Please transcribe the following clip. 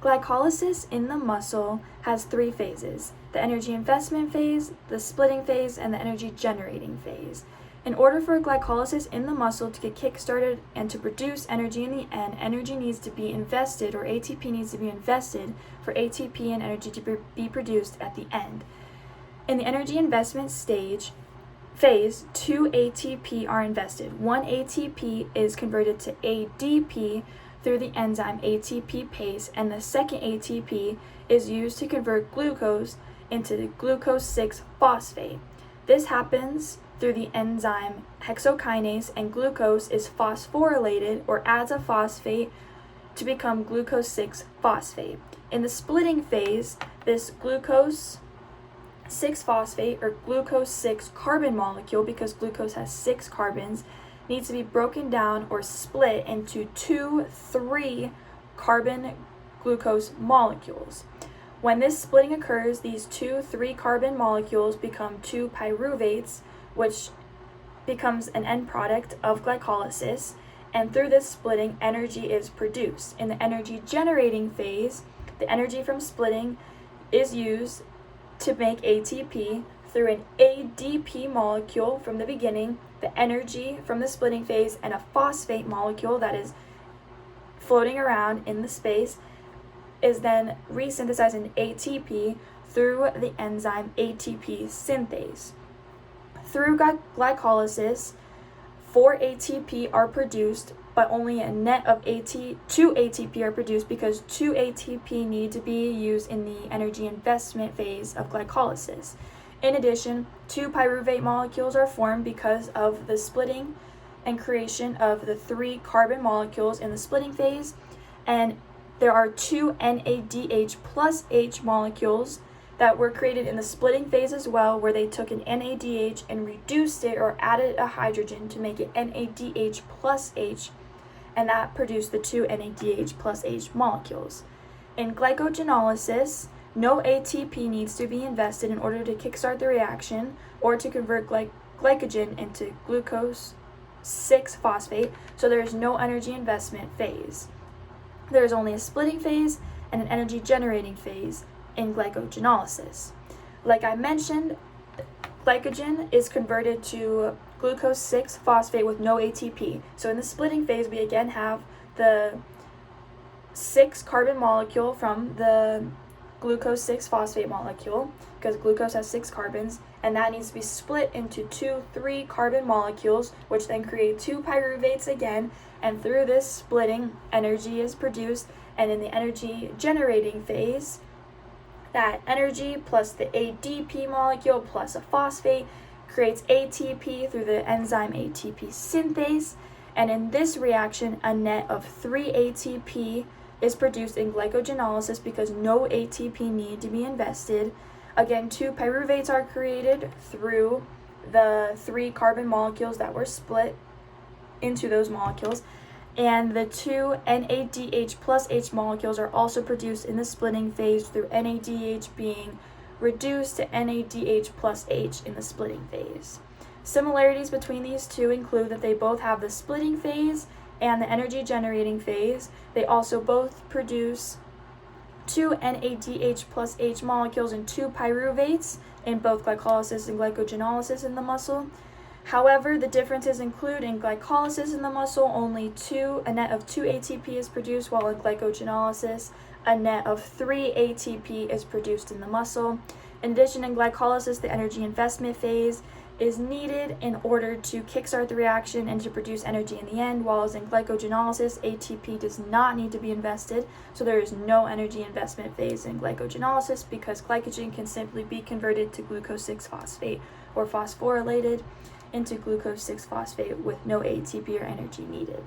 Glycolysis in the muscle has three phases: the energy investment phase, the splitting phase, and the energy generating phase. In order for glycolysis in the muscle to get kick-started and to produce energy in the end, energy needs to be invested, or ATP needs to be invested, for ATP and energy to be produced at the end. In the energy investment phase, 2 ATP are invested. 1 ATP is converted to ADP through the enzyme ATPase, and the second ATP is used to convert glucose into glucose 6-phosphate. This happens through the enzyme hexokinase, and glucose is phosphorylated or adds a phosphate to become glucose 6-phosphate. In the splitting phase, this glucose 6-phosphate or glucose 6 carbon molecule, because glucose has 6 carbons, needs to be broken down or split into 2 3-carbon glucose molecules. When this splitting occurs, these 2 3-carbon molecules become 2 pyruvates, which becomes an end product of glycolysis, and through this splitting, energy is produced. In the energy generating phase, the energy from splitting is used to make ATP through an ADP molecule from the beginning, the energy from the splitting phase, and a phosphate molecule that is floating around in the space is then resynthesized in ATP through the enzyme ATP synthase. Through glycolysis, 4 ATP are produced, but only a net of 2 ATP are produced because 2 ATP need to be used in the energy investment phase of glycolysis. In addition, 2 pyruvate molecules are formed because of the splitting and creation of the 3 carbon molecules in the splitting phase, and there are 2 NADH plus H molecules that were created in the splitting phase as well, where they took an NADH and reduced it or added a hydrogen to make it NADH plus H, and that produced the 2 NADH plus H molecules. In glycogenolysis, no ATP needs to be invested in order to kickstart the reaction or to convert glycogen into glucose 6-phosphate, so there is no energy investment phase. There is only a splitting phase and an energy generating phase in glycogenolysis. Like I mentioned, glycogen is converted to glucose 6-phosphate with no ATP. So in the splitting phase, we again have the 6-carbon molecule from the glucose 6-phosphate molecule, because glucose has 6 carbons, and that needs to be split into 2 3-carbon molecules, which then create 2 pyruvates again, and through this splitting, energy is produced, and in the energy generating phase, that energy plus the ADP molecule plus a phosphate creates ATP through the enzyme ATP synthase, and in this reaction, a net of 3 ATP is produced in glycogenolysis because no ATP need to be invested. Again, 2 pyruvates are created through the 3 carbon molecules that were split into those molecules, and the 2 NADH plus H molecules are also produced in the splitting phase through NADH being reduced to NADH plus H in the splitting phase. Similarities between these two include that they both have the splitting phase and the energy generating phase. They also both produce 2 NADH plus H molecules and 2 pyruvates in both glycolysis and glycogenolysis in the muscle. However, the differences include in glycolysis in the muscle, only a net of 2 ATP is produced, while in glycogenolysis, a net of 3 ATP is produced in the muscle. In addition, in glycolysis, the energy investment phase is needed in order to kickstart the reaction and to produce energy in the end, while in glycogenolysis, ATP does not need to be invested, so there is no energy investment phase in glycogenolysis because glycogen can simply be converted to glucose 6-phosphate or phosphorylated into glucose 6-phosphate with no ATP or energy needed.